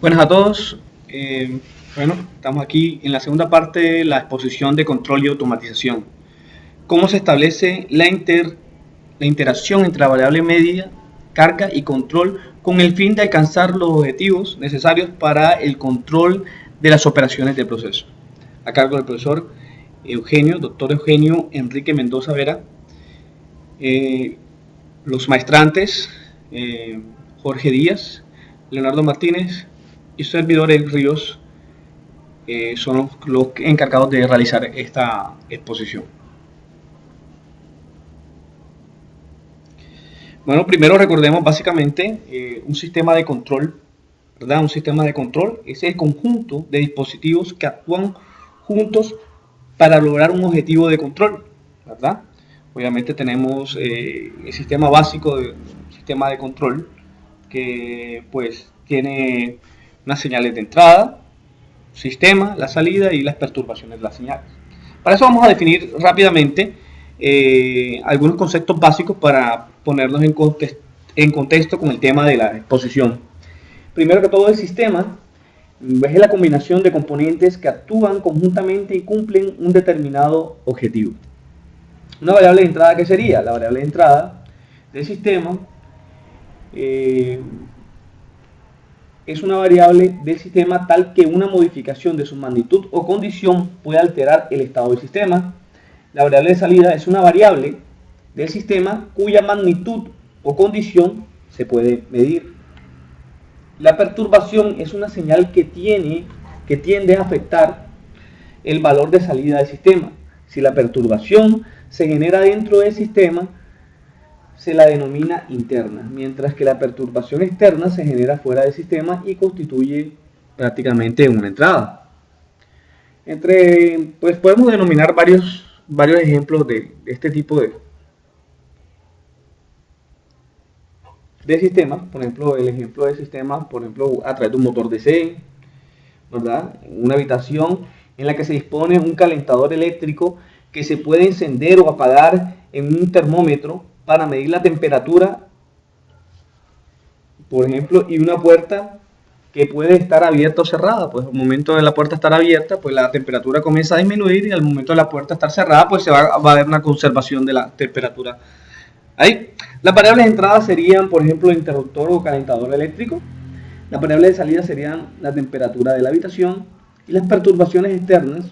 Buenas a todos. Bueno, estamos aquí en la segunda parte de la exposición de control y automatización. ¿Cómo se establece la interacción entre la variable media, carga y control con el fin de alcanzar los objetivos necesarios para el control de las operaciones del proceso? A cargo del profesor doctor Eugenio Enrique Mendoza Vera. Los maestrantes Jorge Díaz, Leonardo Martínez y su servidor El Ríos son los encargados de realizar esta exposición. Bueno, primero recordemos básicamente un sistema de control, ¿verdad? Un sistema de control es el conjunto de dispositivos que actúan juntos para lograr un objetivo de control, ¿verdad? Obviamente tenemos el sistema básico de sistema de control que pues tiene unas señales de entrada, sistema, la salida y las perturbaciones de las señales. Para eso vamos a definir rápidamente algunos conceptos básicos para ponernos en contexto con el tema de la exposición. Primero que todo, el sistema es la combinación de componentes que actúan conjuntamente y cumplen un determinado objetivo. Una variable de entrada, ¿qué sería? La variable de entrada del sistema es una variable del sistema tal que una modificación de su magnitud o condición puede alterar el estado del sistema. La variable de salida es una variable del sistema cuya magnitud o condición se puede medir. La perturbación es una señal que tiende a afectar el valor de salida del sistema. Si la perturbación se genera dentro del sistema, se la denomina interna, mientras que la perturbación externa se genera fuera del sistema y constituye prácticamente una entrada. Pues podemos denominar varios ejemplos de este tipo de sistemas. Por ejemplo, el ejemplo de sistemas, por ejemplo, a través de un motor DC, ¿verdad? Una habitación en la que se dispone un calentador eléctrico que se puede encender o apagar en un termómetro para medir la temperatura, por ejemplo, y una puerta que puede estar abierta o cerrada. Pues al momento de la puerta estar abierta, pues la temperatura comienza a disminuir, y al momento de la puerta estar cerrada, pues va a haber una conservación de la temperatura. Ahí. Las variables de entrada serían, por ejemplo, el interruptor o calentador eléctrico. Las variables de salida serían la temperatura de la habitación, y las perturbaciones externas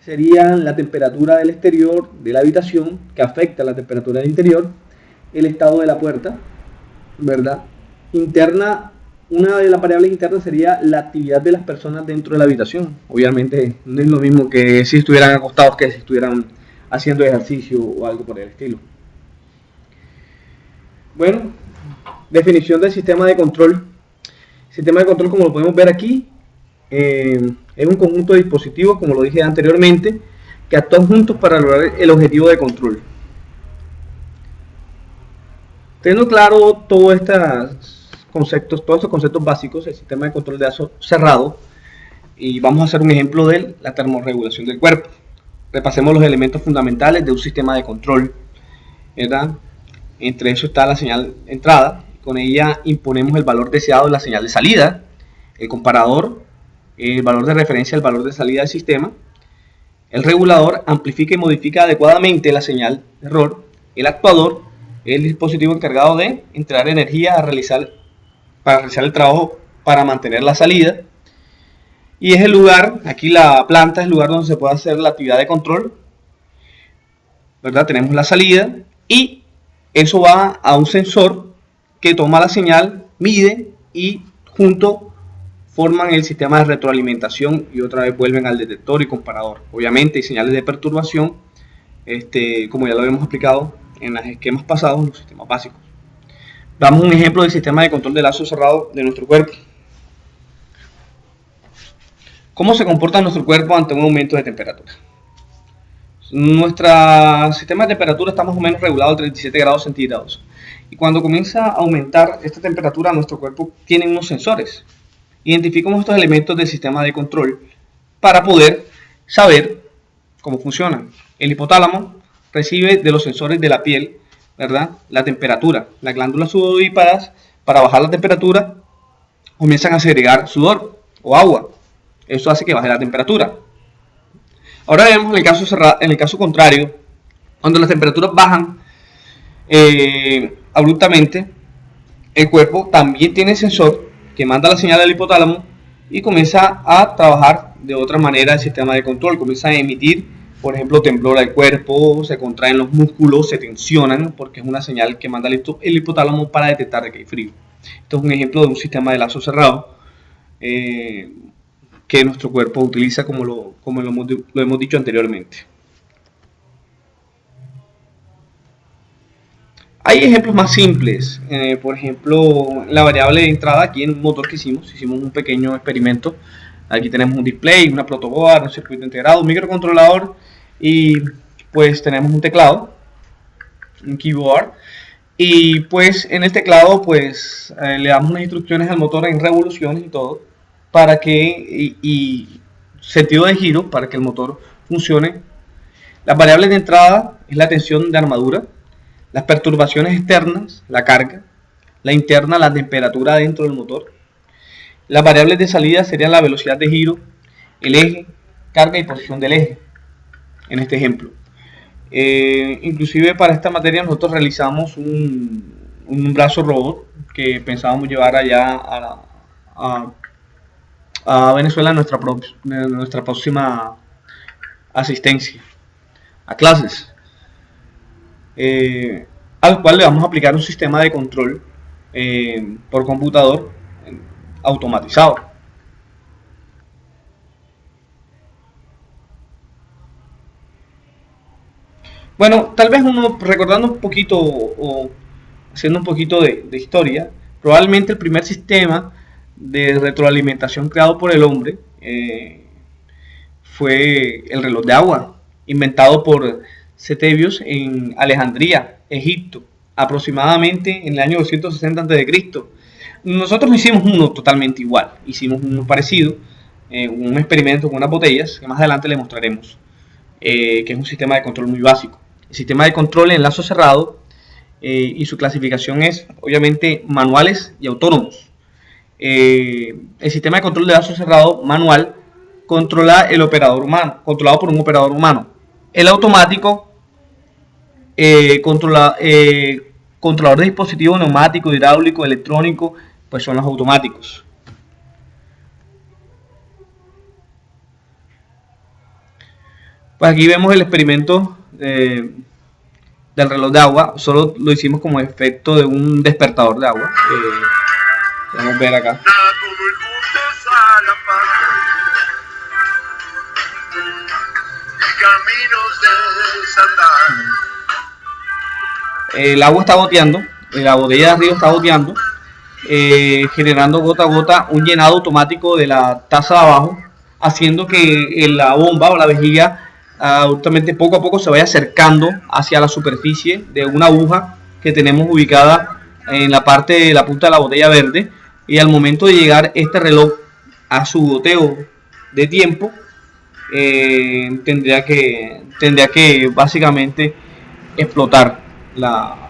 serían la temperatura del exterior de la habitación, que afecta la temperatura del interior, el estado de la puerta, ¿verdad? Interna, una de las variables internas sería la actividad de las personas dentro de la habitación. Obviamente no es lo mismo que si estuvieran acostados que si estuvieran haciendo ejercicio o algo por el estilo. Bueno, definición del sistema de control. Sistema de control, como lo podemos ver aquí, es un conjunto de dispositivos, como lo dije anteriormente, que actúan juntos para lograr el objetivo de control. Teniendo claro todos estos conceptos básicos, el sistema de control de acceso cerrado, y vamos a hacer un ejemplo de la termorregulación del cuerpo. Repasemos los elementos fundamentales de un sistema de control, ¿verdad? Entre eso está la señal de entrada. Con ella imponemos el valor deseado de la señal de salida, el comparador, el valor de referencia, el valor de salida del sistema. El regulador amplifica y modifica adecuadamente la señal de error. El actuador es el dispositivo encargado de entregar energía para realizar el trabajo para mantener la salida. Y es el lugar, aquí la planta es el lugar donde se puede hacer la actividad de control, ¿verdad? Tenemos la salida y eso va a un sensor que toma la señal, mide y junto forman el sistema de retroalimentación y otra vez vuelven al detector y comparador. Obviamente hay señales de perturbación, como ya lo habíamos explicado en los esquemas pasados, en los sistemas básicos. Damos un ejemplo del sistema de control de lazo cerrado de nuestro cuerpo. ¿Cómo se comporta nuestro cuerpo ante un aumento de temperatura? Nuestro sistema de temperatura está más o menos regulado a 37 grados centígrados. Y cuando comienza a aumentar esta temperatura, nuestro cuerpo tiene unos sensores. Identificamos estos elementos del sistema de control para poder saber cómo funcionan. El hipotálamo recibe de los sensores de la piel, ¿verdad?, la temperatura. Las glándulas sudoríparas para bajar la temperatura comienzan a segregar sudor o agua. Eso hace que baje la temperatura. Ahora vemos en el caso contrario, cuando las temperaturas bajan abruptamente, el cuerpo también tiene sensor que manda la señal al hipotálamo y comienza a trabajar de otra manera el sistema de control. Comienza a emitir, por ejemplo, temblor al cuerpo, se contraen los músculos, se tensionan, porque es una señal que manda el hipotálamo para detectar que hay frío. Esto es un ejemplo de un sistema de lazo cerrado que nuestro cuerpo utiliza como lo hemos dicho anteriormente. Hay ejemplos más simples, por ejemplo, la variable de entrada aquí en un motor que hicimos un pequeño experimento. Aquí tenemos un display, una protoboard, un circuito integrado, un microcontrolador y pues tenemos un teclado, un keyboard, y pues en el teclado pues le damos unas instrucciones al motor en revoluciones y todo para que y sentido de giro para que el motor funcione. Las variables de entrada es la tensión de armadura, las perturbaciones externas, la carga, la interna, la temperatura dentro del motor. Las variables de salida serían la velocidad de giro, el eje, carga y posición del eje, en este ejemplo. Inclusive para esta materia nosotros realizamos un brazo robot que pensábamos llevar allá a Venezuela en nuestra próxima asistencia a clases. Al cual le vamos a aplicar un sistema de control por computador automatizado. Bueno, tal vez uno recordando un poquito o haciendo un poquito de historia, probablemente el primer sistema de retroalimentación creado por el hombre fue el reloj de agua, inventado por Ctebius en Alejandría, Egipto, aproximadamente en el año 260 a.C. Nosotros no hicimos uno totalmente igual, hicimos uno parecido, un experimento con unas botellas, que más adelante le mostraremos, que es un sistema de control muy básico. El sistema de control en lazo cerrado y su clasificación es, obviamente, manuales y autónomos. El sistema de control de lazo cerrado manual controla el operador humano, controlado por un operador humano. El automático controlador de dispositivos neumático, hidráulico, electrónico, pues son los automáticos. Pues aquí vemos el experimento del reloj de agua. Solo lo hicimos como efecto de un despertador de agua. Vamos a ver acá. El agua está goteando, la botella de arriba está goteando, generando gota a gota un llenado automático de la taza de abajo, haciendo que la bomba o la vejiga justamente poco a poco se vaya acercando hacia la superficie de una aguja que tenemos ubicada en la parte de la punta de la botella verde, y al momento de llegar este reloj a su goteo de tiempo, tendría que básicamente explotar la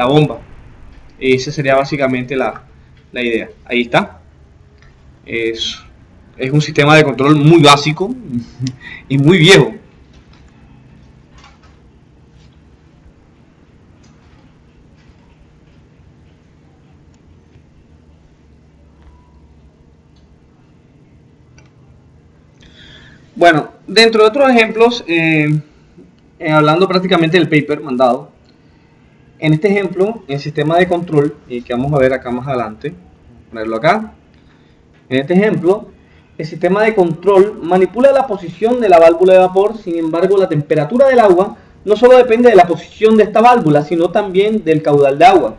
bomba. Esa sería básicamente la idea. Ahí está. Es un sistema de control muy básico y muy viejo. Bueno, dentro de otros ejemplos, hablando prácticamente del paper mandado, en este ejemplo, el sistema de control, que vamos a ver acá más adelante, ponerlo acá. En este ejemplo, el sistema de control manipula la posición de la válvula de vapor. Sin embargo, la temperatura del agua no solo depende de la posición de esta válvula, sino también del caudal de agua,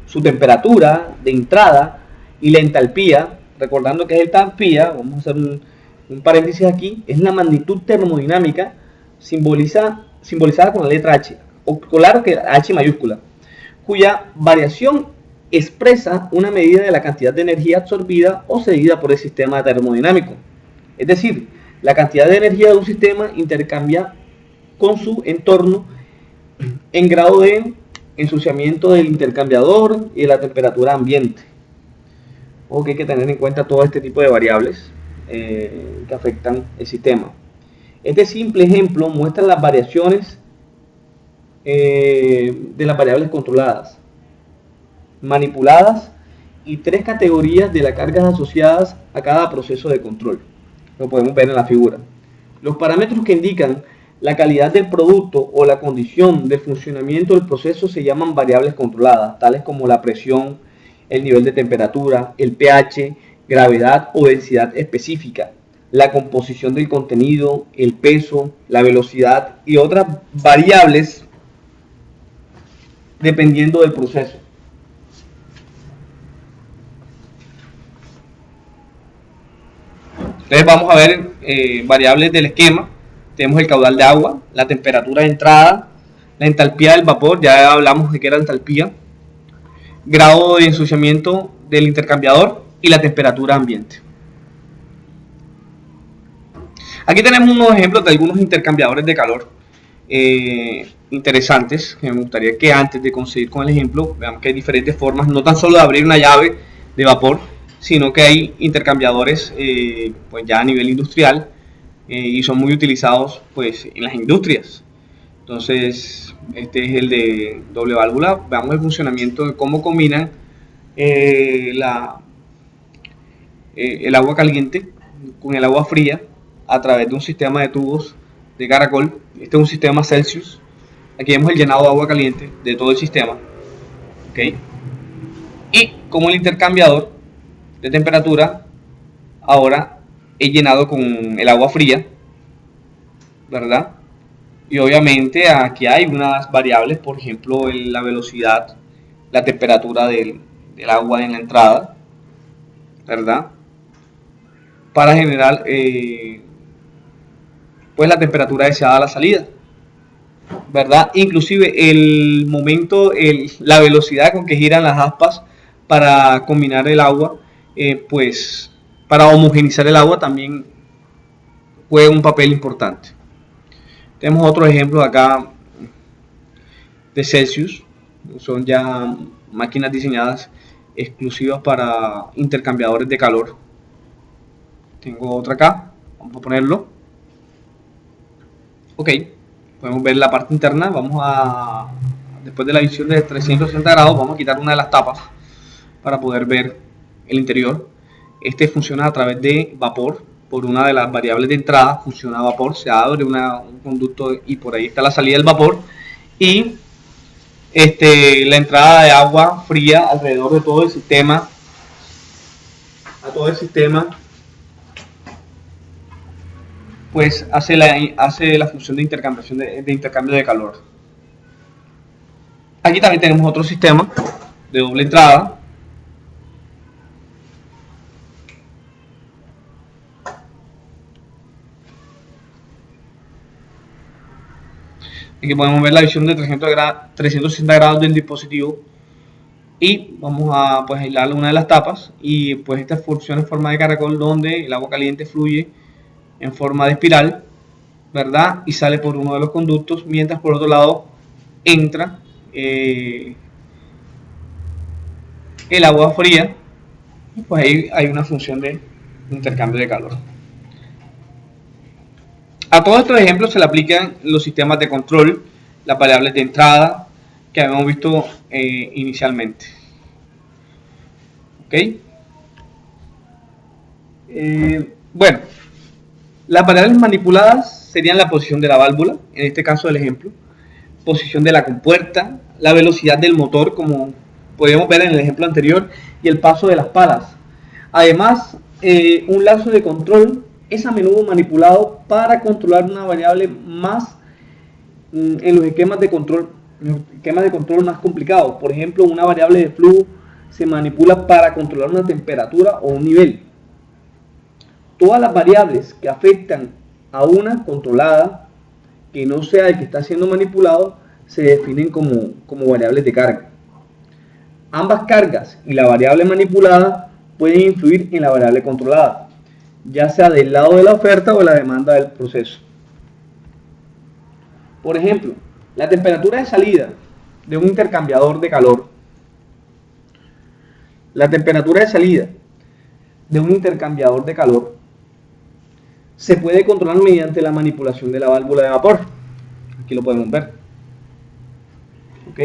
su temperatura de entrada y la entalpía. Recordando que es entalpía, vamos a hacer un paréntesis aquí, es la magnitud termodinámica simbolizada con la letra H, o claro que H mayúscula, cuya variación expresa una medida de la cantidad de energía absorbida o cedida por el sistema termodinámico. Es decir, la cantidad de energía de un sistema intercambia con su entorno en grado de ensuciamiento del intercambiador y de la temperatura ambiente. Ojo que hay que tener en cuenta todo este tipo de variables que afectan el sistema. Este simple ejemplo muestra las variaciones de las variables controladas, manipuladas y 3 categorías de las cargas asociadas a cada proceso de control. Lo podemos ver en la figura. Los parámetros que indican la calidad del producto o la condición de funcionamiento del proceso se llaman variables controladas, tales como la presión, el nivel de temperatura, el pH, gravedad o densidad específica, la composición del contenido, el peso, la velocidad y otras variables dependiendo del proceso. Entonces vamos a ver variables del esquema. Tenemos el caudal de agua, la temperatura de entrada, la entalpía del vapor, ya hablamos de qué era entalpía, grado de ensuciamiento del intercambiador y la temperatura ambiente. Aquí tenemos unos ejemplos de algunos intercambiadores de calor interesantes, que me gustaría que antes de conseguir con el ejemplo, veamos que hay diferentes formas, no tan solo de abrir una llave de vapor, sino que hay intercambiadores pues ya a nivel industrial y son muy utilizados pues en las industrias. Entonces este es el de doble válvula. Veamos el funcionamiento de cómo combinan el agua caliente con el agua fría a través de un sistema de tubos de caracol. Este es un sistema Celsius. Aquí vemos el llenado de agua caliente de todo el sistema, ¿okay? Y como el intercambiador de temperatura ahora he llenado con el agua fría, ¿verdad? Y obviamente aquí hay unas variables, por ejemplo la velocidad, la temperatura del agua en la entrada, ¿verdad? Para generar pues la temperatura deseada a la salida, ¿verdad? Inclusive el momento, la velocidad con que giran las aspas para combinar el agua, pues para homogenizar el agua también juega un papel importante. Tenemos otro ejemplo acá de Celsius, son ya máquinas diseñadas exclusivas para intercambiadores de calor. Tengo otra acá, vamos a ponerlo. Ok, podemos ver la parte interna. Vamos a, después de la visión de 360 grados, vamos a quitar una de las tapas para poder ver el interior. Este funciona a través de vapor. Por una de las variables de entrada funciona a vapor, se abre un conducto y por ahí está la salida del vapor. Y la entrada de agua fría alrededor de todo el sistema, pues hace la función de intercambio de calor. Aquí también tenemos otro sistema de doble entrada. Aquí podemos ver la visión de 360 grados del dispositivo y vamos a pues aislar una de las tapas y pues esta funciona en forma de caracol donde el agua caliente fluye en forma de espiral, ¿verdad? Y sale por uno de los conductos, mientras por otro lado entra el agua fría y pues ahí hay una función de intercambio de calor. A todos estos ejemplos se le aplican los sistemas de control, las variables de entrada que habíamos visto inicialmente. ¿Ok? Bueno, las variables manipuladas serían la posición de la válvula, en este caso del ejemplo, posición de la compuerta, la velocidad del motor, como podemos ver en el ejemplo anterior, y el paso de las palas. Además, un lazo de control es a menudo manipulado para controlar una variable más en los esquemas de control más complicados. Por ejemplo, una variable de flujo se manipula para controlar una temperatura o un nivel. Todas las variables que afectan a una controlada que no sea el que está siendo manipulado se definen como variables de carga. Ambas cargas y la variable manipulada pueden influir en la variable controlada, ya sea del lado de la oferta o de la demanda del proceso. Por ejemplo, la temperatura de salida de un intercambiador de calor. La temperatura de salida de un intercambiador de calor se puede controlar mediante la manipulación de la válvula de vapor. Aquí lo podemos ver. ¿Ok?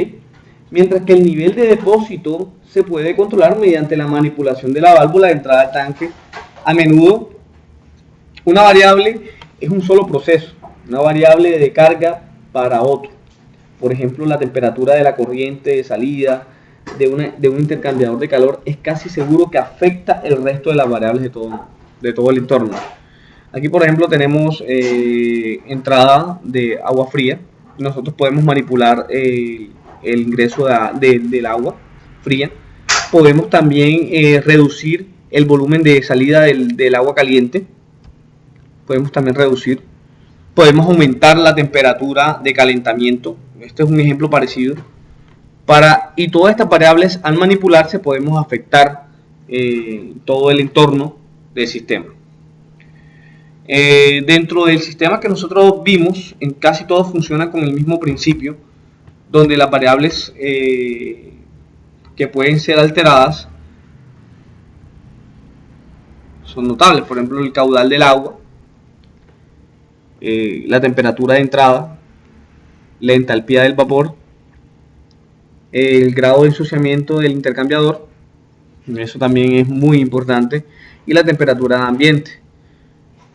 Mientras que el nivel de depósito se puede controlar mediante la manipulación de la válvula de entrada al tanque. A menudo, una variable es un solo proceso, una variable de carga para otro. Por ejemplo, la temperatura de la corriente de salida de un intercambiador de calor es casi seguro que afecta el resto de las variables de todo el entorno. Aquí, por ejemplo, tenemos entrada de agua fría. Nosotros podemos manipular el ingreso del agua fría. Podemos también reducir el volumen de salida del agua caliente. Podemos también reducir. Podemos aumentar la temperatura de calentamiento. Este es un ejemplo parecido. Y todas estas variables, al manipularse, podemos afectar todo el entorno del sistema. Dentro del sistema que nosotros vimos, en casi todo funciona con el mismo principio, donde las variables que pueden ser alteradas son notables. Por ejemplo, el caudal del agua, la temperatura de entrada, la entalpía del vapor, el grado de ensuciamiento del intercambiador, eso también es muy importante, y la temperatura de ambiente.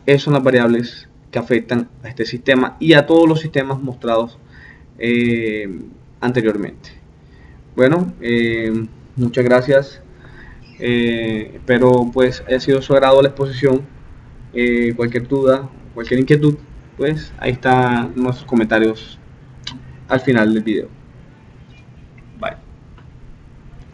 Esas son las variables que afectan a este sistema y a todos los sistemas mostrados anteriormente. Bueno, muchas gracias. Espero pues haya sido de su agrado la exposición. Cualquier duda, cualquier inquietud, pues ahí están nuestros comentarios al final del video.